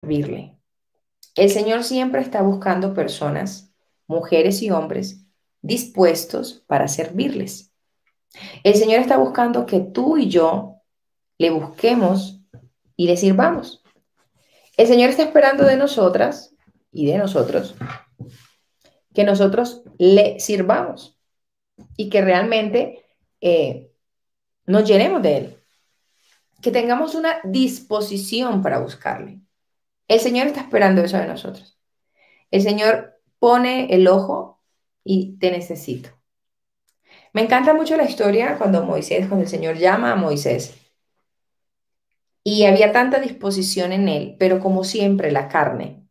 servirle. El Señor siempre está buscando personas, mujeres y hombres, dispuestos para servirles. El Señor está buscando que tú y yo le busquemos y le sirvamos. El Señor está esperando de nosotras y de nosotros que nosotros le sirvamos y que realmente nos llenemos de Él, que tengamos una disposición para buscarle. El Señor está esperando eso de nosotros. El Señor pone el ojo y te necesito. Me encanta mucho la historia cuando el Señor llama a Moisés y había tanta disposición en él, pero como siempre la carne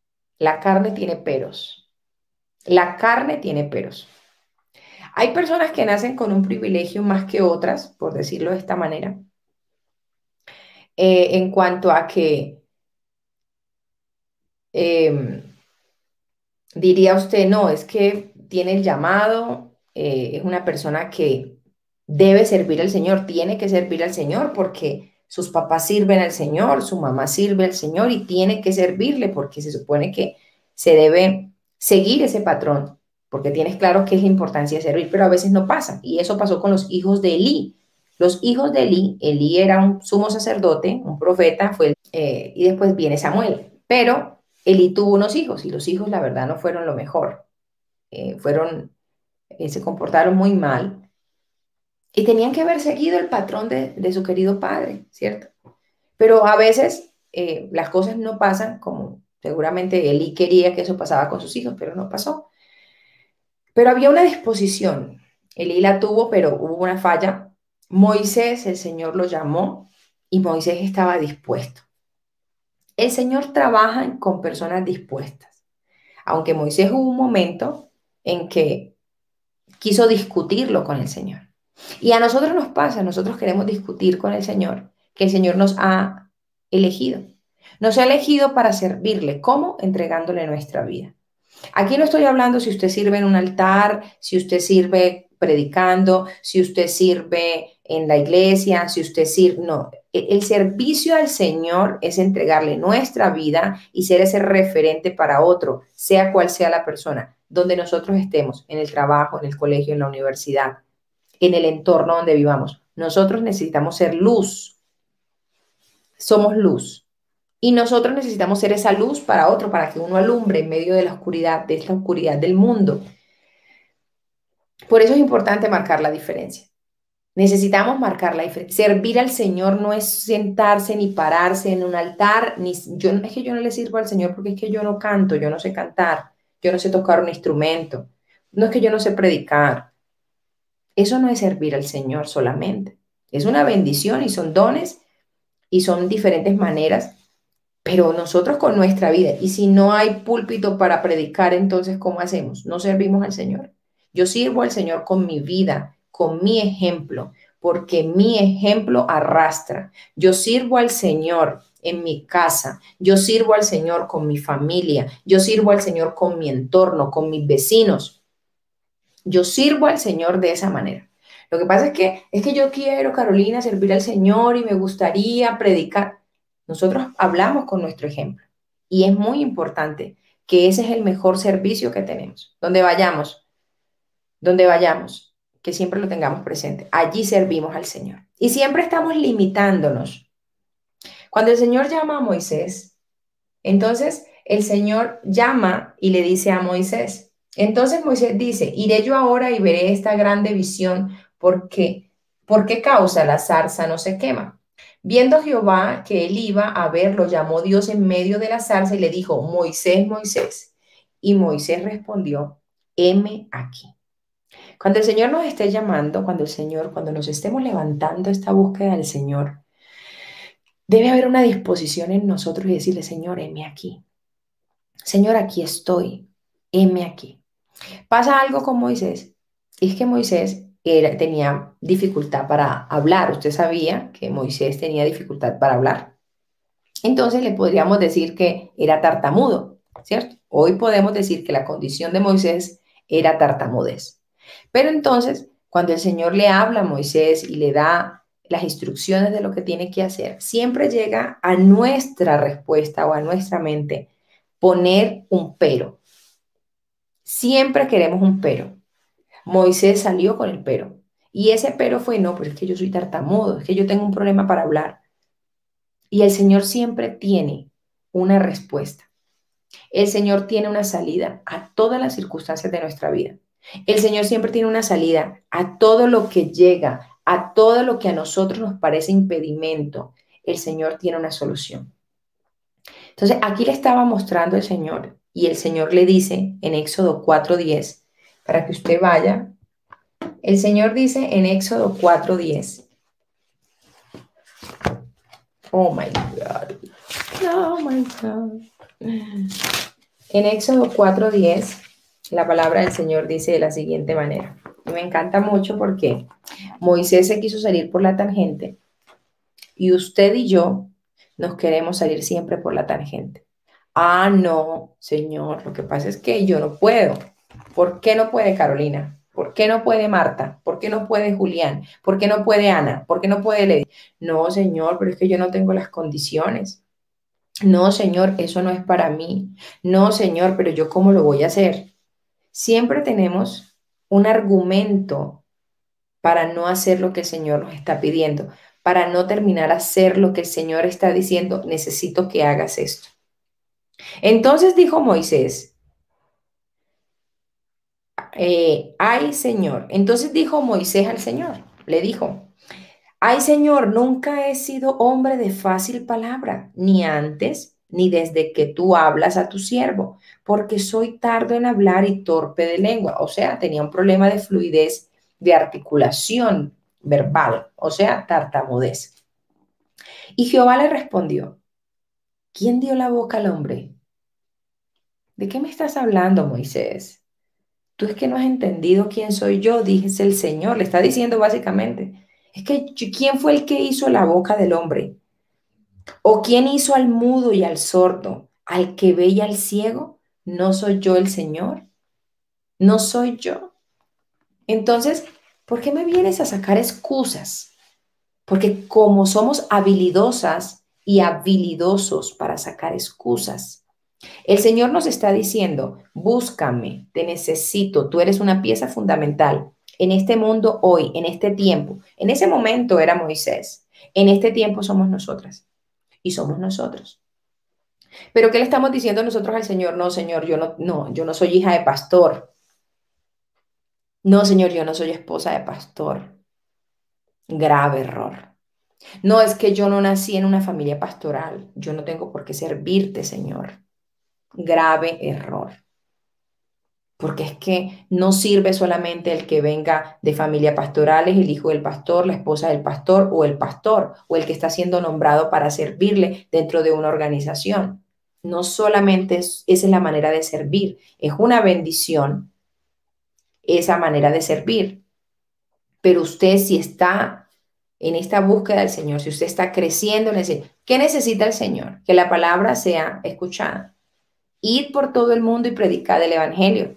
tiene peros. La carne tiene peros. Hay personas que nacen con un privilegio más que otras, por decirlo de esta manera, en cuanto a que eh, diría usted, no, es que tiene el llamado, es una persona que debe servir al Señor, tiene que servir al Señor porque sus papás sirven al Señor, su mamá sirve al Señor y tiene que servirle porque se supone que se debe seguir ese patrón, porque tienes claro qué es la importancia de servir, pero a veces no pasa. Y eso pasó con los hijos de Elí. Los hijos de Elí, Elí era un sumo sacerdote, un profeta, y después viene Samuel. Pero Elí tuvo unos hijos y los hijos, la verdad, no fueron lo mejor. Se comportaron muy mal y tenían que haber seguido el patrón de su querido padre, ¿cierto? Pero a veces las cosas no pasan como seguramente Elí quería que eso pasara con sus hijos, pero no pasó. Pero había una disposición. Elí la tuvo, pero hubo una falla. Moisés, el Señor lo llamó y Moisés estaba dispuesto. El Señor trabaja con personas dispuestas. Aunque Moisés hubo un momento en que quiso discutirlo con el Señor. Y a nosotros nos pasa, nosotros queremos discutir con el Señor, que el Señor nos ha elegido. Nos ha elegido para servirle. ¿Cómo? Entregándole nuestra vida. Aquí no estoy hablando si usted sirve en un altar, si usted sirve predicando, si usted sirve en la iglesia, si usted sirve, no. El servicio al Señor es entregarle nuestra vida y ser ese referente para otro, sea cual sea la persona, donde nosotros estemos, en el trabajo, en el colegio, en la universidad, en el entorno donde vivamos. Nosotros necesitamos ser luz, somos luz. Y nosotros necesitamos ser esa luz para otro, para que uno alumbre en medio de la oscuridad, de esta oscuridad del mundo. Por eso es importante marcar la diferencia. Necesitamos marcar la diferencia. Servir al Señor no es sentarse ni pararse en un altar, ni yo, es que yo no le sirvo al Señor porque es que yo no canto, yo no sé cantar, yo no sé tocar un instrumento, no es que yo no sé predicar. Eso no es servir al Señor solamente. Es una bendición y son dones y son diferentes maneras, pero nosotros con nuestra vida, y si no hay púlpito para predicar, entonces, ¿cómo hacemos? No servimos al Señor. Yo sirvo al Señor con mi vida, con mi ejemplo, porque mi ejemplo arrastra. Yo sirvo al Señor en mi casa, yo sirvo al Señor con mi familia, yo sirvo al Señor con mi entorno, con mis vecinos. Yo sirvo al Señor de esa manera. Lo que pasa es que yo quiero, Carolina, servir al Señor y me gustaría predicar. Nosotros hablamos con nuestro ejemplo y es muy importante que ese es el mejor servicio que tenemos. Donde vayamos, que siempre lo tengamos presente. Allí servimos al Señor. Y siempre estamos limitándonos. Cuando el Señor llama a Moisés, entonces el Señor llama y le dice a Moisés. Entonces Moisés dice, iré yo ahora y veré esta grande visión, porque ¿por qué causa la zarza no se quema? Viendo Jehová que él iba a ver, lo llamó Dios en medio de la zarza y le dijo, Moisés, Moisés. Y Moisés respondió, heme aquí. Cuando el Señor nos esté llamando, cuando nos estemos levantando esta búsqueda del Señor, debe haber una disposición en nosotros y decirle, Señor, heme aquí. Señor, aquí estoy, heme aquí. Pasa algo con Moisés, y es que Moisés tenía dificultad para hablar. Usted sabía que Moisés tenía dificultad para hablar. Entonces le podríamos decir que era tartamudo, ¿cierto? Hoy podemos decir que la condición de Moisés era tartamudez. Pero entonces, cuando el Señor le habla a Moisés y le da las instrucciones de lo que tiene que hacer, siempre llega a nuestra respuesta o a nuestra mente poner un pero. Siempre queremos un pero. Moisés salió con el pero. Y ese pero fue, no, pero es que yo soy tartamudo, es que yo tengo un problema para hablar. Y el Señor siempre tiene una respuesta. El Señor tiene una salida a todas las circunstancias de nuestra vida. El Señor siempre tiene una salida a todo lo que llega, a todo lo que a nosotros nos parece impedimento. El Señor tiene una solución. Entonces, aquí le estaba mostrando el Señor y el Señor le dice en Éxodo 4:10, para que usted vaya, el Señor dice en Éxodo 4:10, oh my God, oh my God. En Éxodo 4:10, la palabra del Señor dice de la siguiente manera. Y me encanta mucho porque Moisés se quiso salir por la tangente y usted y yo nos queremos salir siempre por la tangente. Ah, no, Señor, lo que pasa es que yo no puedo. ¿Por qué no puede Carolina? ¿Por qué no puede Marta? ¿Por qué no puede Julián? ¿Por qué no puede Ana? ¿Por qué no puede Lady? No, Señor, pero es que yo no tengo las condiciones. No, Señor, eso no es para mí. No, Señor, pero yo ¿cómo lo voy a hacer? Siempre tenemos un argumento para no hacer lo que el Señor nos está pidiendo, para no terminar a hacer lo que el Señor está diciendo, necesito que hagas esto. Entonces dijo Moisés, ay Señor, entonces dijo Moisés al Señor, le dijo, ay Señor, nunca he sido hombre de fácil palabra, ni antes, ni desde que tú hablas a tu siervo, porque soy tardo en hablar y torpe de lengua. O sea, tenía un problema de fluidez, de articulación verbal, o sea, tartamudez. Y Jehová le respondió, ¿quién dio la boca al hombre? ¿De qué me estás hablando, Moisés? Tú es que no has entendido quién soy yo, dice el Señor. Le está diciendo básicamente, es que ¿quién fue el que hizo la boca del hombre? ¿O quién hizo al mudo y al sordo, al que ve y al ciego? ¿No soy yo el Señor? ¿No soy yo? Entonces, ¿por qué me vienes a sacar excusas? Porque como somos habilidosas y habilidosos para sacar excusas, el Señor nos está diciendo, búscame, te necesito, tú eres una pieza fundamental en este mundo hoy, en este tiempo. En ese momento era Moisés, en este tiempo somos nosotras y somos nosotros. Pero ¿qué le estamos diciendo nosotros al Señor? No, Señor, yo no soy hija de pastor. No, Señor, yo no soy esposa de pastor. Grave error. No, es que yo no nací en una familia pastoral. Yo no tengo por qué servirte, Señor. Grave error. Porque es que no sirve solamente el que venga de familia pastoral, es el hijo del pastor, la esposa del pastor, o el que está siendo nombrado para servirle dentro de una organización. No solamente esa es la manera de servir, es una bendición esa manera de servir. Pero usted si está en esta búsqueda del Señor, si usted está creciendo en el Señor, ¿qué necesita el Señor? Que la palabra sea escuchada. Ir por todo el mundo y predicar el Evangelio.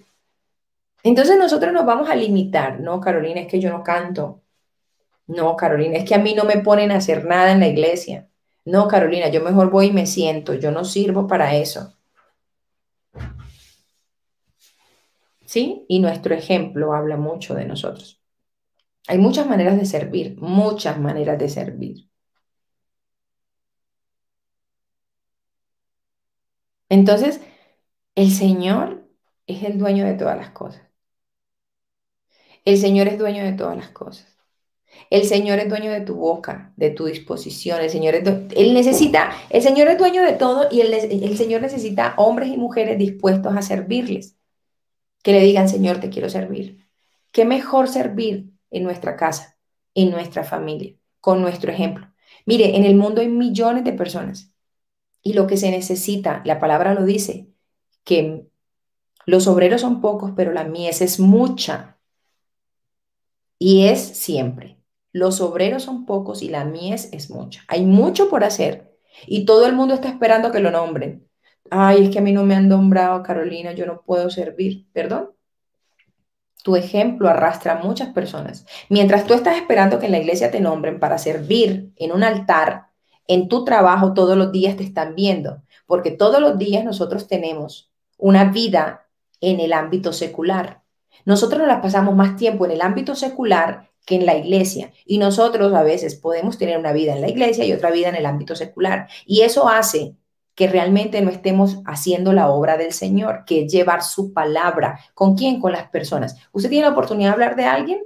Entonces nosotros nos vamos a limitar. No, Carolina, es que yo no canto. No, Carolina, es que a mí no me ponen a hacer nada en la iglesia. No, Carolina, yo mejor voy y me siento. Yo no sirvo para eso. ¿Sí? Y nuestro ejemplo habla mucho de nosotros. Hay muchas maneras de servir, muchas maneras de servir. Entonces, el Señor es el dueño de todas las cosas. El Señor es dueño de todas las cosas. El Señor es dueño de tu boca, de tu disposición. El Señor es dueño de todo y el Señor necesita hombres y mujeres dispuestos a servirles. Que le digan, Señor, te quiero servir. ¿Qué mejor servir en nuestra casa, en nuestra familia, con nuestro ejemplo? Mire, en el mundo hay millones de personas y lo que se necesita, la palabra lo dice, que los obreros son pocos, pero la mies es mucha y es siempre. Los obreros son pocos y la mies es mucha. Hay mucho por hacer y todo el mundo está esperando que lo nombren. Ay, es que a mí no me han nombrado, Carolina, yo no puedo servir. ¿Perdón? Tu ejemplo arrastra a muchas personas. Mientras tú estás esperando que en la iglesia te nombren para servir en un altar, en tu trabajo todos los días te están viendo, porque todos los días nosotros tenemos una vida en el ámbito secular. Nosotros nos la pasamos más tiempo en el ámbito secular que en la iglesia, y nosotros a veces podemos tener una vida en la iglesia y otra vida en el ámbito secular, y eso hace que realmente no estemos haciendo la obra del Señor, que es llevar su palabra. ¿Con quién? Con las personas. ¿Usted tiene la oportunidad de hablar de alguien?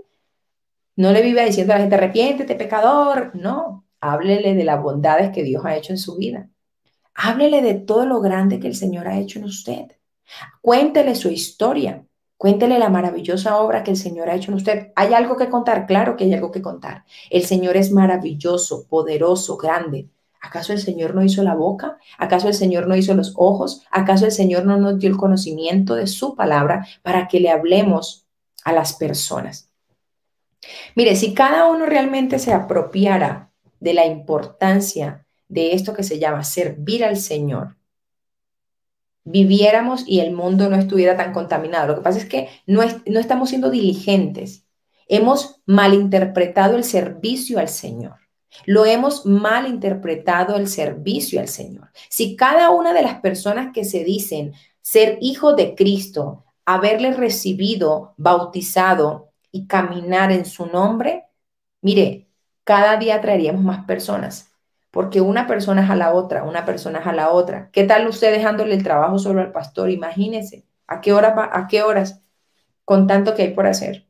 No le vive diciendo a la gente, arrepiéntete, pecador. No, háblele de las bondades que Dios ha hecho en su vida. Háblele de todo lo grande que el Señor ha hecho en usted. Cuéntele su historia. Cuéntele la maravillosa obra que el Señor ha hecho en usted. ¿Hay algo que contar? Claro que hay algo que contar. El Señor es maravilloso, poderoso, grande. ¿Acaso el Señor no hizo la boca? ¿Acaso el Señor no hizo los ojos? ¿Acaso el Señor no nos dio el conocimiento de su palabra para que le hablemos a las personas? Mire, si cada uno realmente se apropiara de la importancia de esto que se llama servir al Señor, viviéramos y el mundo no estuviera tan contaminado. Lo que pasa es que no estamos siendo diligentes. Hemos malinterpretado el servicio al Señor. Lo hemos malinterpretado el servicio al Señor. Si cada una de las personas que se dicen ser hijo de Cristo, haberle recibido, bautizado y caminar en su nombre, mire, cada día traeríamos más personas porque una persona es a la otra, una persona es a la otra. ¿Qué tal usted dejándole el trabajo solo al pastor? Imagínese, ¿a qué hora va, a qué horas con tanto que hay por hacer?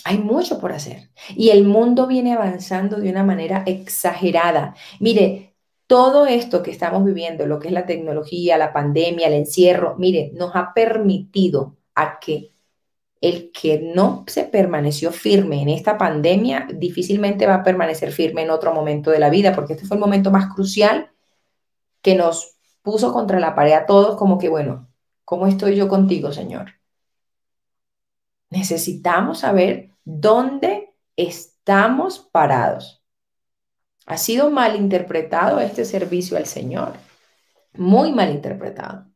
Hay mucho por hacer. Y el mundo viene avanzando de una manera exagerada. Mire, todo esto que estamos viviendo, lo que es la tecnología, la pandemia, el encierro, mire, nos ha permitido a que el que no se permaneció firme en esta pandemia difícilmente va a permanecer firme en otro momento de la vida, porque este fue el momento más crucial que nos puso contra la pared a todos, como que, bueno, ¿cómo estoy yo contigo, Señor? Necesitamos saber dónde estamos parados. Ha sido mal interpretado este servicio al Señor, muy mal interpretado,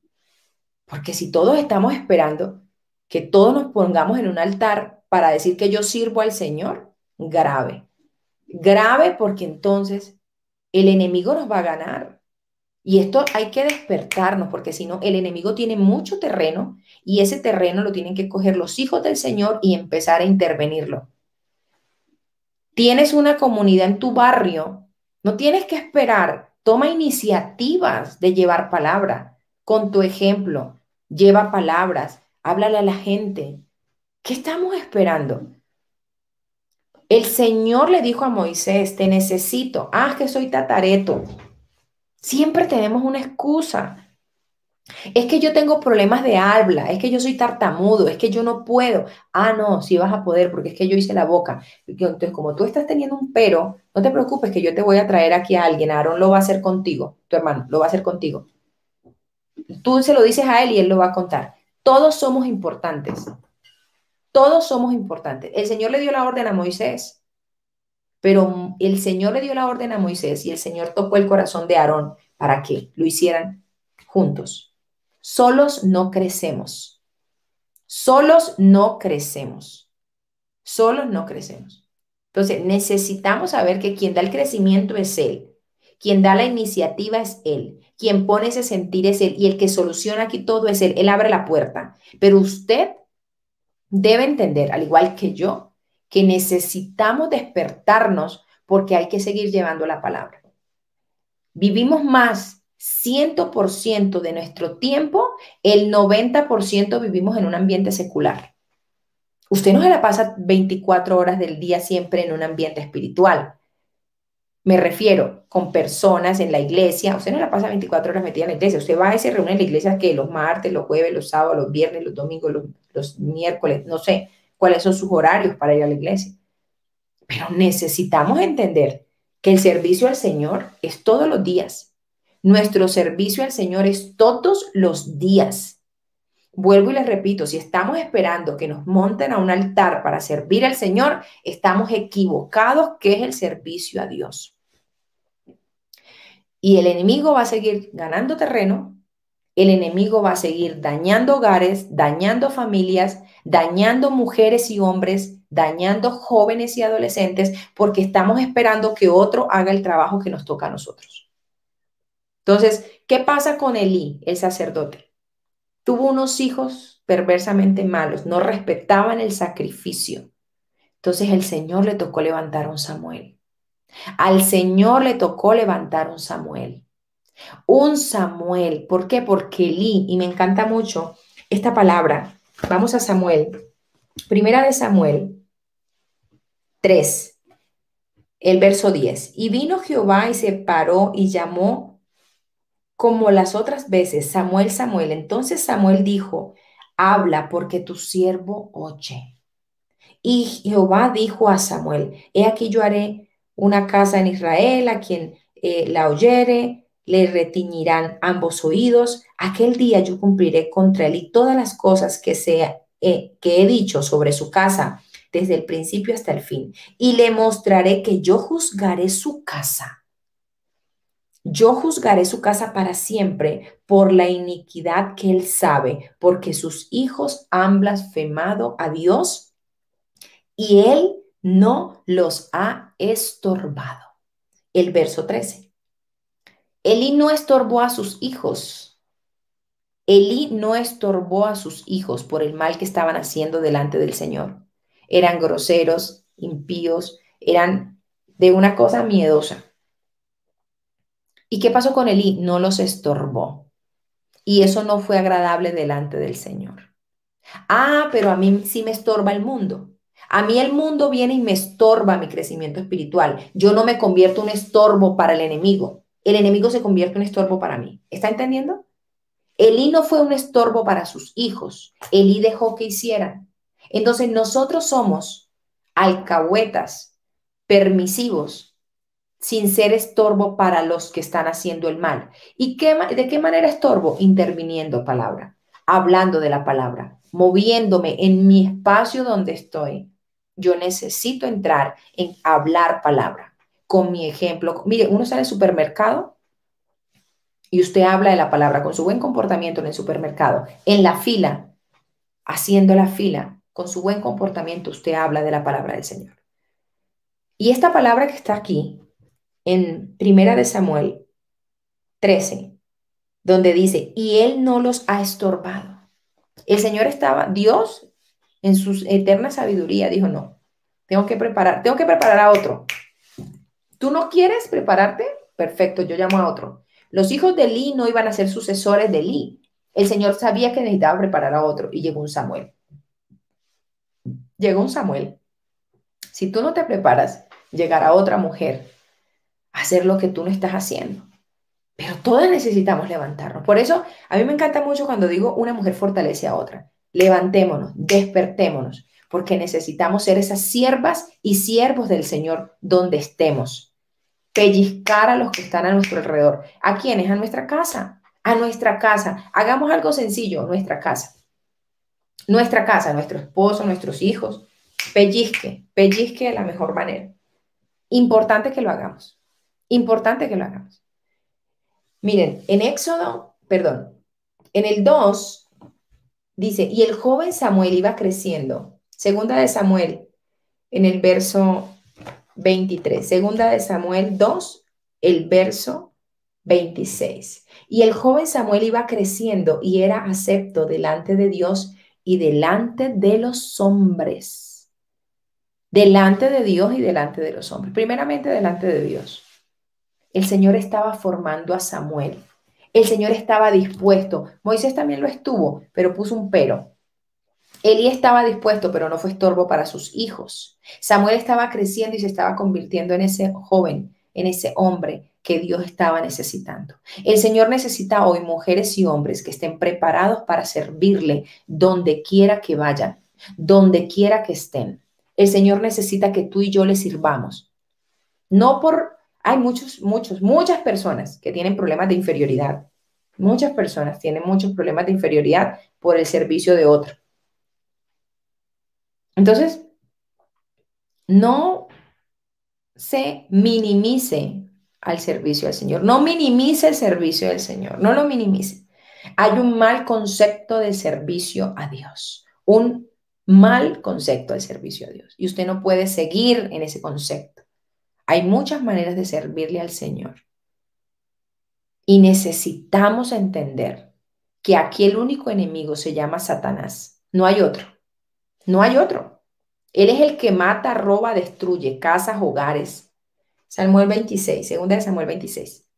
porque si todos estamos esperando que todos nos pongamos en un altar para decir que yo sirvo al Señor, grave, grave porque entonces el enemigo nos va a ganar. Y esto hay que despertarnos, porque si no, el enemigo tiene mucho terreno y ese terreno lo tienen que coger los hijos del Señor y empezar a intervenirlo. Tienes una comunidad en tu barrio, no tienes que esperar, toma iniciativas de llevar palabra. Con tu ejemplo, lleva palabras, háblale a la gente. ¿Qué estamos esperando? El Señor le dijo a Moisés, te necesito. Ah, que soy tatareto. Siempre tenemos una excusa. Es que yo tengo problemas de habla, es que yo soy tartamudo, es que yo no puedo. Ah, no, sí vas a poder porque es que yo hice la boca. Entonces, como tú estás teniendo un pero, no te preocupes que yo te voy a traer aquí a alguien. Aarón lo va a hacer contigo, tu hermano, lo va a hacer contigo. Tú se lo dices a él y él lo va a contar. Todos somos importantes. Todos somos importantes. El Señor le dio la orden a Moisés, pero el Señor le dio la orden a Moisés y el Señor tocó el corazón de Aarón para que lo hicieran juntos. Solos no crecemos. Solos no crecemos. Solos no crecemos. Entonces, necesitamos saber que quien da el crecimiento es Él. Quien da la iniciativa es Él. Quien pone ese sentir es Él. Y el que soluciona aquí todo es Él. Él abre la puerta. Pero usted debe entender, al igual que yo, que necesitamos despertarnos porque hay que seguir llevando la palabra. Vivimos más 100% de nuestro tiempo, el 90% vivimos en un ambiente secular. Usted no se la pasa 24 horas del día siempre en un ambiente espiritual. Me refiero con personas en la iglesia. Usted no la pasa 24 horas metida en la iglesia. Usted va y se reúne en la iglesia que los martes, los jueves, los sábados, los viernes, los domingos, los miércoles. No sé cuáles son sus horarios para ir a la iglesia. Pero necesitamos entender que el servicio al Señor es todos los días. Nuestro servicio al Señor es todos los días. Vuelvo y les repito, si estamos esperando que nos monten a un altar para servir al Señor, estamos equivocados, que es el servicio a Dios. Y el enemigo va a seguir ganando terreno El enemigo va a seguir dañando hogares, dañando familias, dañando mujeres y hombres, dañando jóvenes y adolescentes, porque estamos esperando que otro haga el trabajo que nos toca a nosotros. Entonces, ¿qué pasa con Elí, el sacerdote? Tuvo unos hijos perversamente malos, no respetaban el sacrificio. Entonces el Señor le tocó levantar un Samuel. Al Señor le tocó levantar un Samuel. Un Samuel. ¿Por qué? Porque Elí, y me encanta mucho esta palabra. Vamos a Samuel. Primera de Samuel 3, el verso 10. Y vino Jehová y se paró y llamó como las otras veces, Samuel, Samuel. Entonces Samuel dijo, habla porque tu siervo oye. Y Jehová dijo a Samuel, he aquí yo haré una casa en Israel, a quien la oyere, le retiñirán ambos oídos. Aquel día yo cumpliré contra él y todas las cosas que he dicho sobre su casa, desde el principio hasta el fin. Y le mostraré que yo juzgaré su casa. Yo juzgaré su casa para siempre por la iniquidad que él sabe, porque sus hijos han blasfemado a Dios y él no los ha estorbado. El verso 13. Elí no estorbó a sus hijos. Elí no estorbó a sus hijos por el mal que estaban haciendo delante del Señor. Eran groseros, impíos, eran de una cosa miedosa. ¿Y qué pasó con Elí? No los estorbó. Y eso no fue agradable delante del Señor. Ah, pero a mí sí me estorba el mundo. A mí el mundo viene y me estorba mi crecimiento espiritual. Yo no me convierto en un estorbo para el enemigo. El enemigo se convierte en un estorbo para mí. ¿Está entendiendo? Elí no fue un estorbo para sus hijos. Elí dejó que hicieran. Entonces nosotros somos alcahuetas, permisivos, sin ser estorbo para los que están haciendo el mal. ¿Y de qué manera estorbo? Interviniendo palabra, hablando de la palabra, moviéndome en mi espacio donde estoy. Yo necesito entrar en hablar palabra. Con mi ejemplo, mire, uno está en el supermercado y usted habla de la palabra con su buen comportamiento en el supermercado, en la fila, haciendo la fila, con su buen comportamiento, usted habla de la palabra del Señor. Y esta palabra que está aquí, en Primera de Samuel 13, donde dice, y él no los ha estorbado. El Señor estaba, Dios, en su eterna sabiduría, dijo, no, tengo que preparar a otro. ¿Tú no quieres prepararte? Perfecto, yo llamo a otro. Los hijos de Elí no iban a ser sucesores de Elí. El Señor sabía que necesitaba preparar a otro y llegó un Samuel. Llegó un Samuel. Si tú no te preparas, llegará otra mujer a hacer lo que tú no estás haciendo. Pero todas necesitamos levantarnos. Por eso a mí me encanta mucho cuando digo una mujer fortalece a otra. Levantémonos, despertémonos, porque necesitamos ser esas siervas y siervos del Señor donde estemos. Pellizcar a los que están a nuestro alrededor. ¿A quiénes? A nuestra casa. A nuestra casa. Hagamos algo sencillo, nuestra casa. Nuestra casa, nuestro esposo, nuestros hijos. Pellizque, pellizque de la mejor manera. Importante que lo hagamos. Importante que lo hagamos. Miren, en Éxodo, perdón, en el 2 dice, y el joven Samuel iba creciendo. Segunda de Samuel, en el verso 23. Segunda de Samuel 2, el verso 26. Y el joven Samuel iba creciendo y era acepto delante de Dios y delante de los hombres. Delante de Dios y delante de los hombres. Primeramente delante de Dios. El Señor estaba formando a Samuel. El Señor estaba dispuesto. Moisés también lo estuvo, pero puso un pero. Elí estaba dispuesto, pero no fue estorbo para sus hijos. Samuel estaba creciendo y se estaba convirtiendo en ese joven, en ese hombre que Dios estaba necesitando. El Señor necesita hoy mujeres y hombres que estén preparados para servirle donde quiera que vayan, donde quiera que estén. El Señor necesita que tú y yo le sirvamos. No por hay muchas personas que tienen problemas de inferioridad. Muchas personas tienen muchos problemas de inferioridad por el servicio de otro. Entonces, no se minimice al servicio del Señor. No minimice el servicio del Señor. No lo minimice. Hay un mal concepto del servicio a Dios, un mal concepto del servicio a Dios. Y usted no puede seguir en ese concepto. Hay muchas maneras de servirle al Señor. Y necesitamos entender que aquí el único enemigo se llama Satanás. No hay otro. No hay otro. Él es el que mata, roba, destruye casas, hogares. Samuel 26, segunda de Samuel 26.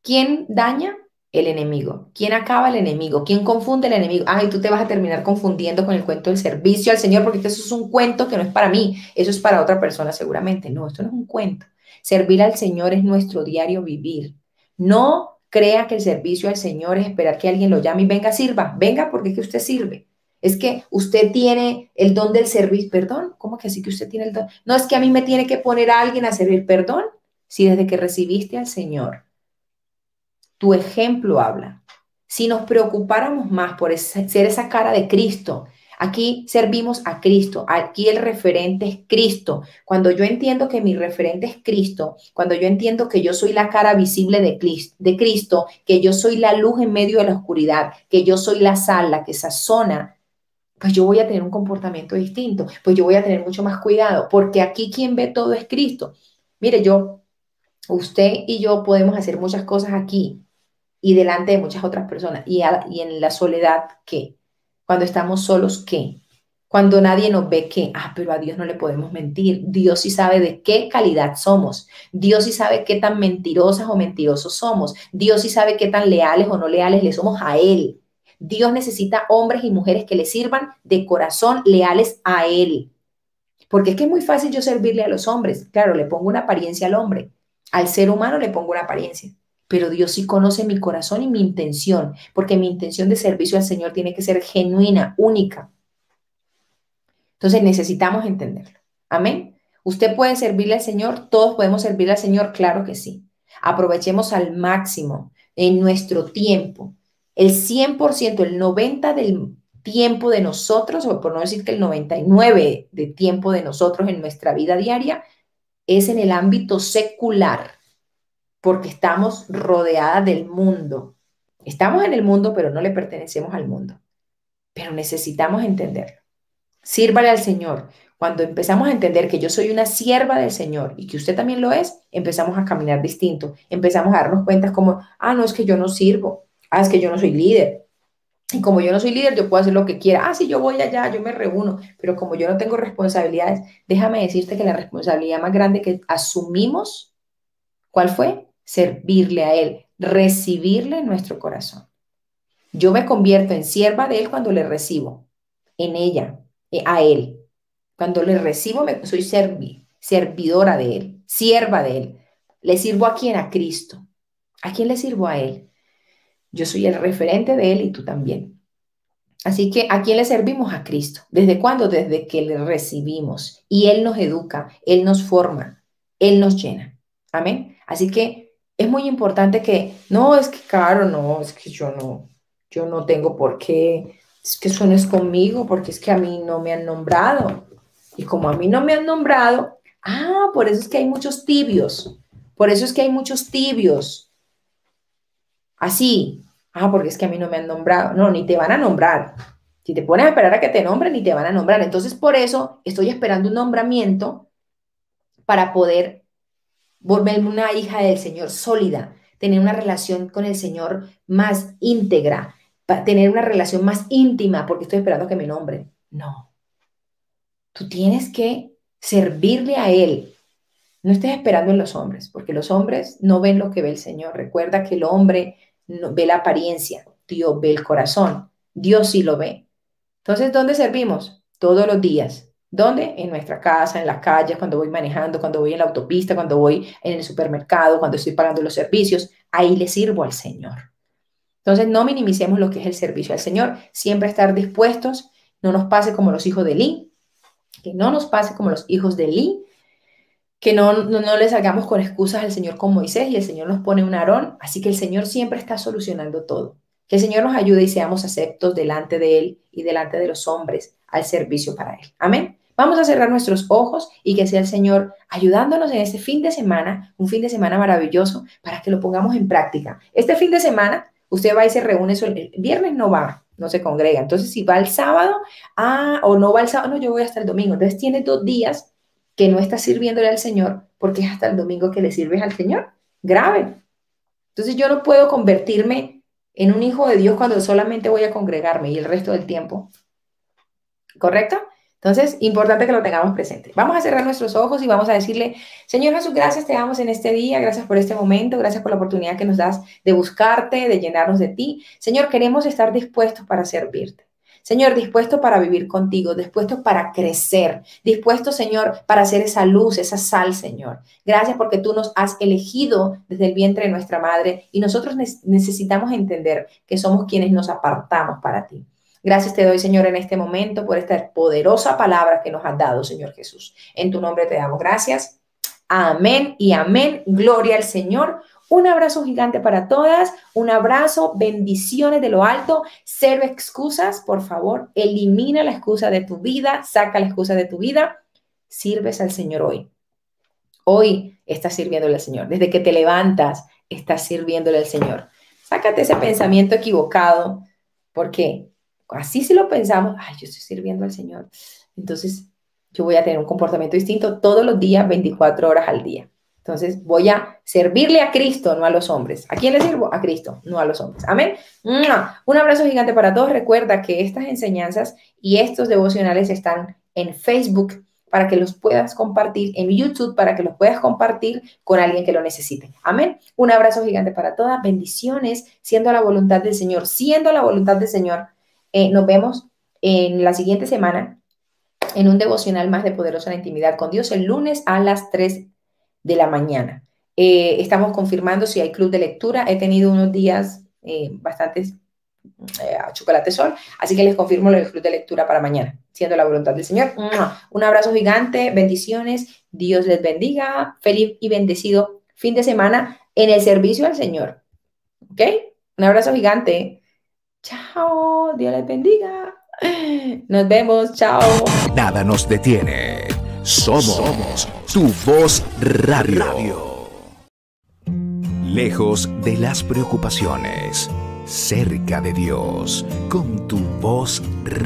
¿Quién daña? El enemigo. ¿Quién acaba? El enemigo. ¿Quién confunde? El enemigo. Ay, tú te vas a terminar confundiendo con el cuento del servicio al Señor, porque eso es un cuento que no es para mí, eso es para otra persona seguramente. No, esto no es un cuento. Servir al Señor es nuestro diario vivir. No crea que el servicio al Señor es esperar que alguien lo llame y venga, sirva. Venga porque es que usted sirve. Es que usted tiene el don del servicio. Perdón, ¿cómo que así que usted tiene el don? No, es que a mí me tiene que poner a alguien a servir. Perdón, si desde que recibiste al Señor tu ejemplo habla. Si nos preocupáramos más por ser esa cara de Cristo, aquí servimos a Cristo, aquí el referente es Cristo. Cuando yo entiendo que mi referente es Cristo, cuando yo entiendo que yo soy la cara visible de Cristo, que yo soy la luz en medio de la oscuridad, que yo soy la sal, la que sazona, pues yo voy a tener un comportamiento distinto, pues yo voy a tener mucho más cuidado, porque aquí quien ve todo es Cristo. Mire, usted y yo podemos hacer muchas cosas aquí, y delante de muchas otras personas. Y en la soledad, ¿qué? Cuando estamos solos, ¿qué? Cuando nadie nos ve, ¿qué? Ah, pero a Dios no le podemos mentir. Dios sí sabe de qué calidad somos. Dios sí sabe qué tan mentirosas o mentirosos somos. Dios sí sabe qué tan leales o no leales le somos a Él. Dios necesita hombres y mujeres que le sirvan de corazón leales a Él. Porque es que es muy fácil yo servirle a los hombres. Claro, le pongo una apariencia al hombre. Al ser humano le pongo una apariencia. Pero Dios sí conoce mi corazón y mi intención, porque mi intención de servicio al Señor tiene que ser genuina, única. Entonces necesitamos entenderlo. Amén. ¿Usted puede servirle al Señor? ¿Todos podemos servirle al Señor? Claro que sí. Aprovechemos al máximo en nuestro tiempo. El 100%, el 90% del tiempo de nosotros, o por no decir que el 99% de tiempo de nosotros en nuestra vida diaria, es en el ámbito secular, porque estamos rodeadas del mundo. Estamos en el mundo, pero no le pertenecemos al mundo. Pero necesitamos entenderlo. Sírvale al Señor. Cuando empezamos a entender que yo soy una sierva del Señor y que usted también lo es, empezamos a caminar distinto. Empezamos a darnos cuenta como, no, es que yo no sirvo. Es que yo no soy líder. Y como yo no soy líder, yo puedo hacer lo que quiera. Sí, yo voy allá, yo me reúno. Pero como yo no tengo responsabilidades, déjame decirte que la responsabilidad más grande que asumimos, ¿cuál fue? Servirle a Él, recibirle en nuestro corazón. Yo me convierto en sierva de Él cuando le recibo, en ella, a Él. Cuando le recibo, soy servidora de Él, sierva de Él. ¿Le sirvo a quién? A Cristo. ¿A quién le sirvo? A Él. Yo soy el referente de Él y tú también. Así que, ¿a quién le servimos? A Cristo. ¿Desde cuándo? Desde que le recibimos. Y Él nos educa, Él nos forma, Él nos llena. Amén. Así que es muy importante que, no, es que claro, no, es que yo no tengo por qué, es que eso no es conmigo, porque es que a mí no me han nombrado. Y como a mí no me han nombrado, por eso es que hay muchos tibios. Por eso es que hay muchos tibios. Así, porque es que a mí no me han nombrado. No, ni te van a nombrar. Si te pones a esperar a que te nombren, ni te van a nombrar. Entonces, por eso estoy esperando un nombramiento para poder volverme una hija del Señor sólida, tener una relación con el Señor más íntegra, tener una relación más íntima, porque estoy esperando que me nombren. No. Tú tienes que servirle a Él. No estés esperando en los hombres, porque los hombres no ven lo que ve el Señor. Recuerda que el hombre no ve la apariencia, Dios ve el corazón. Dios sí lo ve. Entonces, ¿dónde servimos? Todos los días. ¿Dónde? En nuestra casa, en las calles, cuando voy manejando, cuando voy en la autopista, cuando voy en el supermercado, cuando estoy pagando los servicios. Ahí le sirvo al Señor. Entonces, no minimicemos lo que es el servicio al Señor. Siempre estar dispuestos. No nos pase como los hijos de Elí. Que no nos pase como los hijos de Elí, que no le salgamos con excusas al Señor con Moisés y el Señor nos pone un Aarón. Así que el Señor siempre está solucionando todo. Que el Señor nos ayude y seamos aceptos delante de Él y delante de los hombres al servicio para Él. Amén. Vamos a cerrar nuestros ojos y que sea el Señor ayudándonos en este fin de semana, un fin de semana maravilloso para que lo pongamos en práctica. Este fin de semana usted va y se reúne, el viernes no va, no se congrega. Entonces, si va el sábado, o no va el sábado, no, yo voy hasta el domingo. Entonces, tiene 2 días que no está sirviéndole al Señor porque es hasta el domingo que le sirves al Señor. Grave. Entonces, yo no puedo convertirme en un hijo de Dios cuando solamente voy a congregarme y el resto del tiempo. ¿Correcto? Entonces, importante que lo tengamos presente. Vamos a cerrar nuestros ojos y vamos a decirle, Señor Jesús, gracias te damos en este día, gracias por este momento, gracias por la oportunidad que nos das de buscarte, de llenarnos de ti. Señor, queremos estar dispuestos para servirte. Señor, dispuesto para vivir contigo, dispuesto para crecer, dispuesto, Señor, para hacer esa luz, esa sal, Señor. Gracias porque tú nos has elegido desde el vientre de nuestra madre y nosotros necesitamos entender que somos quienes nos apartamos para ti. Gracias te doy, Señor, en este momento por esta poderosa palabra que nos has dado, Señor Jesús. En tu nombre te damos gracias. Amén y amén. Gloria al Señor. Un abrazo gigante para todas. Un abrazo. Bendiciones de lo alto. Cero excusas, por favor. Elimina la excusa de tu vida. Saca la excusa de tu vida. Sirves al Señor hoy. Hoy estás sirviéndole al Señor. Desde que te levantas, estás sirviéndole al Señor. Sácate ese pensamiento equivocado. ¿Por qué? Así si lo pensamos, ay, yo estoy sirviendo al Señor, entonces yo voy a tener un comportamiento distinto todos los días, 24 horas al día. Entonces voy a servirle a Cristo, no a los hombres. ¿A quién le sirvo? A Cristo, no a los hombres. Amén. Un abrazo gigante para todos. Recuerda que estas enseñanzas y estos devocionales están en Facebook para que los puedas compartir, en YouTube para que los puedas compartir con alguien que lo necesite. Amén. Un abrazo gigante para todas. Bendiciones, siendo la voluntad del Señor, siendo la voluntad del Señor. Nos vemos en la siguiente semana en un devocional más de Poderosa la Intimidad con Dios el lunes a las 3 de la mañana. Estamos confirmando si hay club de lectura. He tenido unos días bastantes chocolate sol, así que les confirmo el club de lectura para mañana, siendo la voluntad del Señor. Un abrazo gigante, bendiciones, Dios les bendiga, feliz y bendecido fin de semana en el servicio al Señor. ¿Ok? Un abrazo gigante. Chao, Dios les bendiga. Nos vemos, chao. Nada nos detiene. Somos tu voz radio. Lejos de las preocupaciones, cerca de Dios, con tu voz radio.